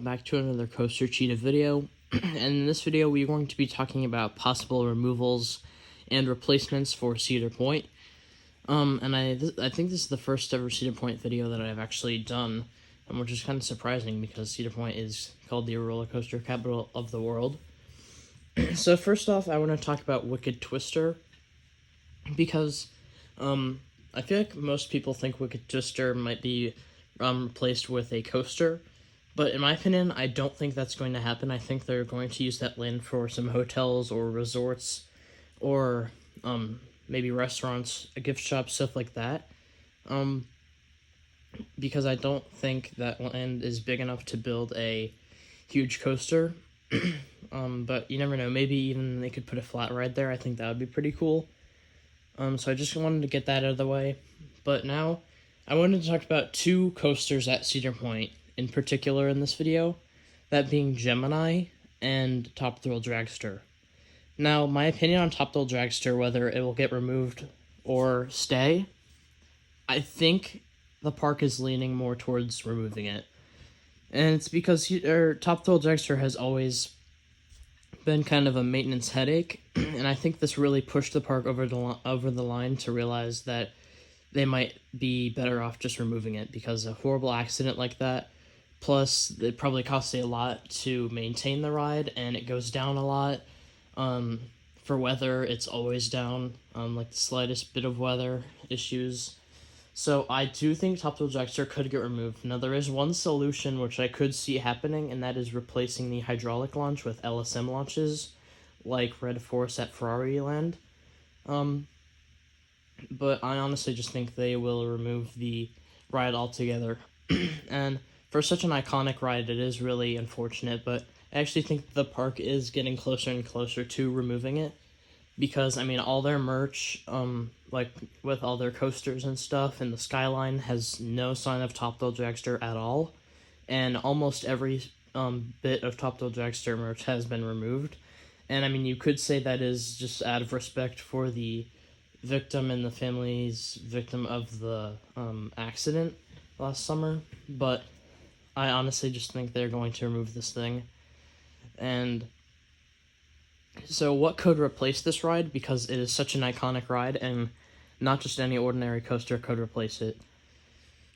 back to another Coaster Cheetah video. And in this video, we're going to be talking about possible removals and replacements for Cedar Point. And I think this is the first ever Cedar Point video that I've actually done, which is kind of surprising because Cedar Point is called the roller coaster capital of the world. So first off, I want to talk about Wicked Twister, because I feel like most people think Wicked Twister might be replaced with a coaster. But in my opinion, I don't think that's going to happen. I think they're going to use that land for some hotels or resorts or maybe restaurants, a gift shop, stuff like that. Because I don't think that land is big enough to build a huge coaster. But you never know. Maybe even they could put a flat ride there. I think that would be pretty cool. So I just wanted to get that out of the way. But now I wanted to talk about two coasters at Cedar Point in particular in this video, that being Gemini and Top Thrill Dragster. Now, my opinion on Top Thrill Dragster, whether it will get removed or stay, I think the park is leaning more towards removing it. And it's because Top Thrill Dragster has always been kind of a maintenance headache, and I think this really pushed the park over the line to realize that they might be better off just removing it, because a horrible accident like that, plus it probably costs a lot to maintain the ride, and it goes down a lot. For weather, it's always down, like the slightest bit of weather issues. So I do think Top Thrill Dragster could get removed. Now, there is one solution which I could see happening, and that is replacing the hydraulic launch with LSM launches, like Red Force at Ferrari Land. But I honestly just think they will remove the ride altogether. And for such an iconic ride, it is really unfortunate, but I actually think the park is getting closer and closer to removing it, because, I mean, all their merch, like, with all their coasters and stuff, and the skyline has no sign of Top Thrill Dragster at all, and almost every bit of Top Thrill Dragster merch has been removed. And, I mean, you could say that is just out of respect for the victim and the family's victim of the accident last summer, but I honestly just think they're going to remove this thing. And so what could replace this ride, because it is such an iconic ride, and not just any ordinary coaster could replace it?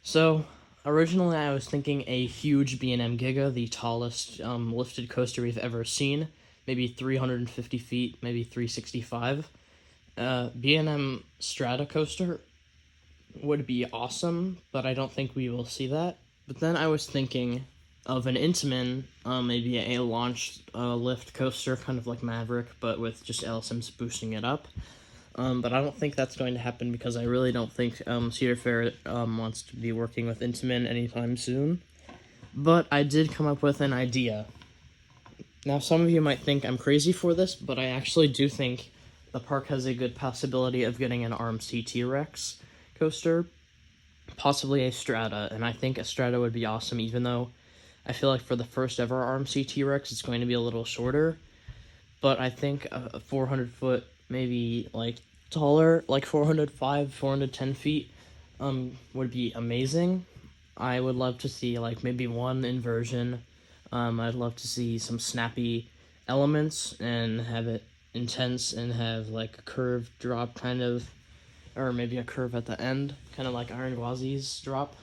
So originally I was thinking a huge B&M Giga, the tallest lifted coaster we've ever seen, maybe 350 feet, maybe 365. B&M Strata coaster would be awesome, but I don't think we will see that. But then I was thinking of an Intamin, maybe a launched lift coaster, kind of like Maverick, but with just LSMs boosting it up. But I don't think that's going to happen, because I really don't think Cedar Fair wants to be working with Intamin anytime soon. But I did come up with an idea. Now, some of you might think I'm crazy for this, but I actually do think the park has a good possibility of getting an RMC T-Rex coaster, possibly a Strata, and I think a Strata would be awesome, even though I feel like for the first ever RMC T-Rex, it's going to be a little shorter. But I think a 400-foot, maybe, like, taller, like 405, 410 feet, would be amazing. I would love to see, like, maybe one inversion. I'd love to see some snappy elements and have it intense and have, like, a curved drop kind of, or maybe a curve at the end, kind of like Iron Gwazi's drop.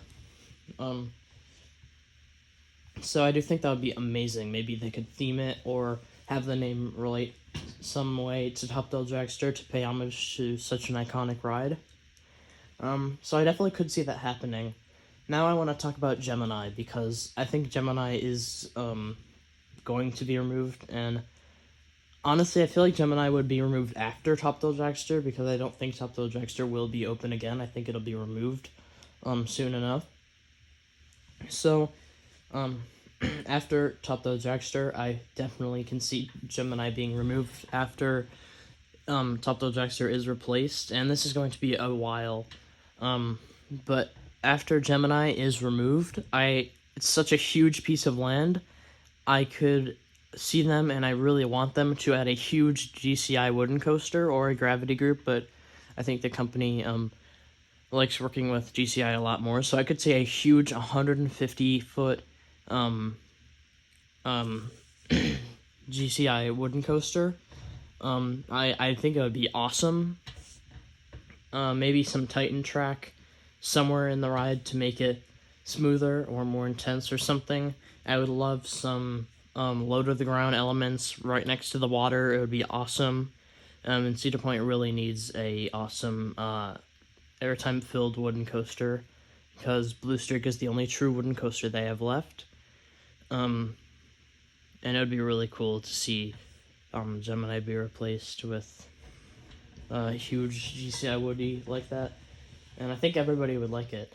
So I do think that would be amazing. Maybe they could theme it or have the name relate some way to Top Thrill Dragster to pay homage to such an iconic ride. So I definitely could see that happening. Now I want to talk about Gemini, because I think Gemini is going to be removed, and honestly, I feel like Gemini would be removed after Top Thrill Dragster, because I don't think Top Thrill Dragster will be open again. I think it'll be removed soon enough. So after Top Thrill Dragster, I definitely can see Gemini being removed after Top Thrill Dragster is replaced, and this is going to be a while. But after Gemini is removed, it's such a huge piece of land, I could see them, and I really want them to add a huge GCI wooden coaster or a gravity group, but I think the company likes working with GCI a lot more, so I could see a huge 150-foot GCI wooden coaster. I think it would be awesome. Maybe some Titan track somewhere in the ride to make it smoother or more intense or something. I would love some low to the ground elements right next to the water. It would be awesome. And Cedar Point really needs a awesome airtime filled wooden coaster, because Blue Streak is the only true wooden coaster they have left. And it would be really cool to see Gemini be replaced with a huge GCI Woody like that. And I think everybody would like it.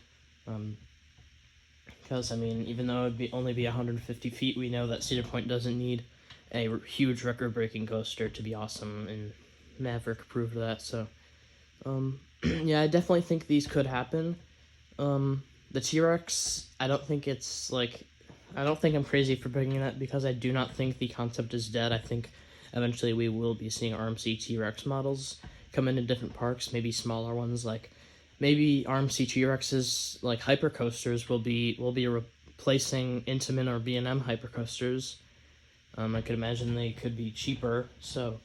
Because, I mean, even though it would only be 150 feet, we know that Cedar Point doesn't need a huge record-breaking coaster to be awesome, and Maverick proved that. So, yeah, I definitely think these could happen. The T-Rex, I don't think I'm crazy for bringing that, because I do not think the concept is dead. I think eventually we will be seeing RMC T-Rex models come into different parks, maybe smaller ones, like maybe RMC T-Rex's like hypercoasters will be replacing Intamin or B&M hypercoasters. I could imagine they could be cheaper, so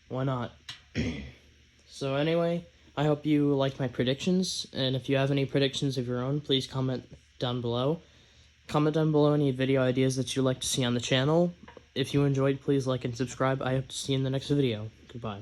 why not? So anyway, I hope you liked my predictions, and if you have any predictions of your own, please comment down below. Comment down below any video ideas that you'd like to see on the channel. If you enjoyed, please like and subscribe. I hope to see you in the next video. Goodbye.